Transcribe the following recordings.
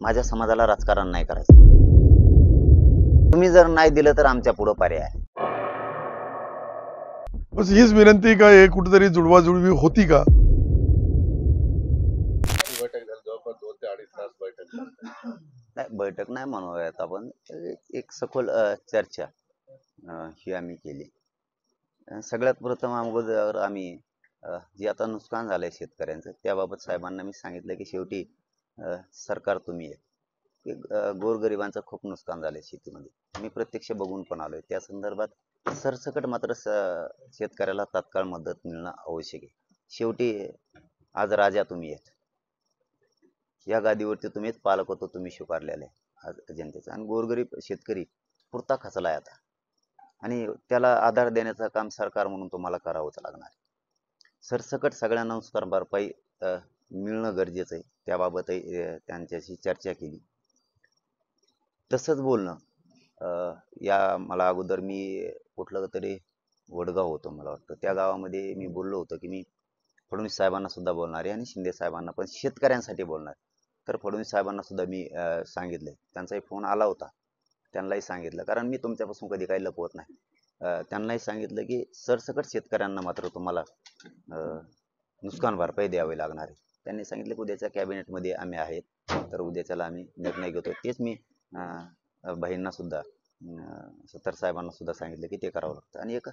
माझ्या समाजाला राजकारण नाही करायचं। तुम्ही जर नाही दिलं तर आमच्या पुढे पर्याय आहे। बस हीच विनंती का हे कुठेतरी जुळवाजुळवी होती का? बैठक झाली, जवळपास 2 ते 2.5 तास बैठक झाली। नाही, बैठक नाही म्हणूयात आपण, एक सखोल चर्चा ही आम्ही केली। सगळ्यात प्रथम अगोदर आम्ही जे आता नुकसान झालंय शेतकऱ्यांचं त्याबाबत साहेबांना मी सांगितलं की शेवटी सरकार तुम्ही आहे। गोरगरिबांचं खूप नुकसान झालंय शेतीमध्ये, मी प्रत्यक्ष बघून पण आलोय। त्या संदर्भात सरसकट मात्र शेतकऱ्याला तात्काळ मदत मिळणं आवश्यक आहे। शेवटी आज राजा तुम्ही आहेत, या गादीवरती तुम्हीच पालक होतो, तुम्ही स्वीकारलेले आज जनतेचा। आणि गोरगरीब शेतकरी पुरता खचलाय आता, आणि त्याला आधार देण्याचं काम सरकार म्हणून तुम्हाला करावंच लागणार। सरसकट सगळ्यांना नुकसान भरपाई मिळणं गरजेचं आहे, त्याबाबतही त्यांच्याशी चर्चा केली। तसंच बोलणं या मला अगोदर मी कुठलं तरी वडगाव होतं मला वाटतं, त्या गावामध्ये मी बोललो होतो की मी फडणवीस साहेबांना सुद्धा बोलणार आहे आणि शिंदे साहेबांना पण शेतकऱ्यांसाठी बोलणार। तर फडणवीस साहेबांना सुद्धा मी सांगितलंय, त्यांचाही फोन आला होता, त्यांनाही सांगितलं, कारण मी तुमच्यापासून कधी काही लपवत नाही। त्यांनाही सांगितलं की सरसकट शेतकऱ्यांना मात्र तुम्हाला नुकसान भरपाई द्यावी लागणार आहे। त्यांनी सांगितलं की उद्याच्या कॅबिनेटमध्ये आम्ही आहेत, तर उद्याच्याला आम्ही निर्णय घेतो। तेच मी भाईंना सुद्धा सत्तार साहेबांना सुद्धा सांगितलं की ते करावं लागतं। आणि एक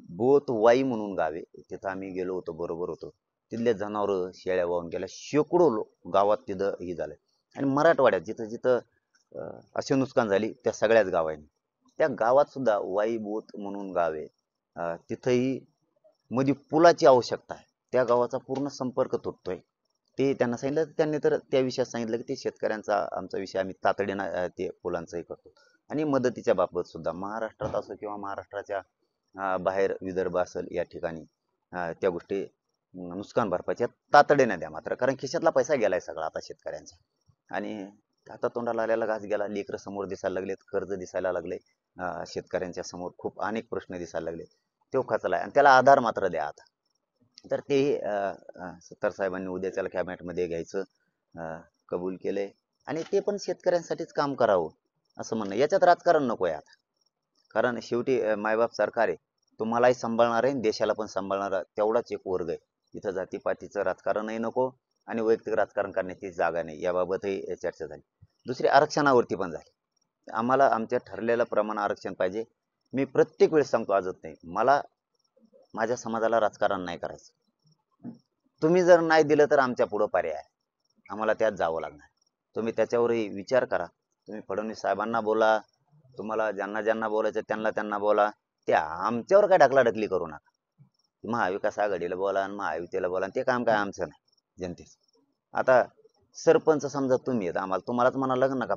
बोत वाई म्हणून गावे, तिथं आम्ही गेलो होतो, बरोबर होतो। तिथले जनावर शेळ्या वाहून गेल्या, शेकडो गावात तिथं ही झालं। आणि मराठवाड्यात जिथं जिथं असे नुकसान झाली त्या सगळ्याच गावांनी, त्या गावात सुद्धा वाई बोत म्हणून गावे, तिथंही मध्ये पुलाची आवश्यकता आहे, त्या गावाचा पूर्ण संपर्क तुटतोय। ते त्यांना सांगितलं, त्यांनी तर त्या विषयात सांगितलं की ते शेतकऱ्यांचा आमचा विषय आम्ही तातडीनं ते पुलांचंही करतो। आणि मदतीच्या बाबत सुद्धा महाराष्ट्रात असो किंवा महाराष्ट्राच्या बाहेर विदर्भ असेल या ठिकाणी त्या गोष्टी नुकसान भरपाईच्या तातडीने द्या मात्र, कारण खिशातला पैसा गेलाय सगळा आता शेतकऱ्यांचा। आणि आता तोंडाला आलेला घास गेला, लेकरं समोर दिसायला लागलेत, कर्ज दिसायला लागले, शेतकऱ्यांच्या समोर खूप अनेक प्रश्न दिसायला लागले, तो खचलाय आणि त्याला आधार मात्र द्या आता। तर ते सत्तार साहेबांनी उद्याच्याला कॅबिनेटमध्ये घ्यायचं कबूल केलंय, आणि ते पण शेतकऱ्यांसाठीच काम करावं असं म्हणणं। याच्यात राजकारण नको आहे आता, कारण शेवटी मायबाप सरकार आहे, तुम्हालाही सांभाळणार आहे, देशाला पण सांभाळणारा तेवढाच एक वर्ग आहे। इथं जातीपातीचं राजकारणही नको आणि वैयक्तिक राजकारण करण्याची जागा नाही, याबाबतही चर्चा झाली। दुसरी आरक्षणावरती पण झाली, आम्हाला आमच्या ठरलेलं प्रमाण आरक्षण पाहिजे। मी प्रत्येक वेळेस सांगतो, आजच नाही, मला माझ्या समाजाला राजकारण नाही करायचं। तुम्ही जर नाही दिलं तर आमच्या पुढे पर्याय आहे, आम्हाला त्यात जावं लागणार। तुम्ही त्याच्यावरही विचार करा, तुम्ही फडणवीस साहेबांना बोला, तुम्हाला ज्यांना ज्यांना बोलायचं त्यांना त्यांना बोला, ते आमच्यावर काय ढकलाढकली करू नका। महाविकास आघाडीला बोला आणि महायुतीला बोला, ते काम काय आमचं नाही, जनतेचं। आता सरपंच समजा तुम्ही आहेत, आम्हाला तुम्हालाच म्हणावं लागेल ना का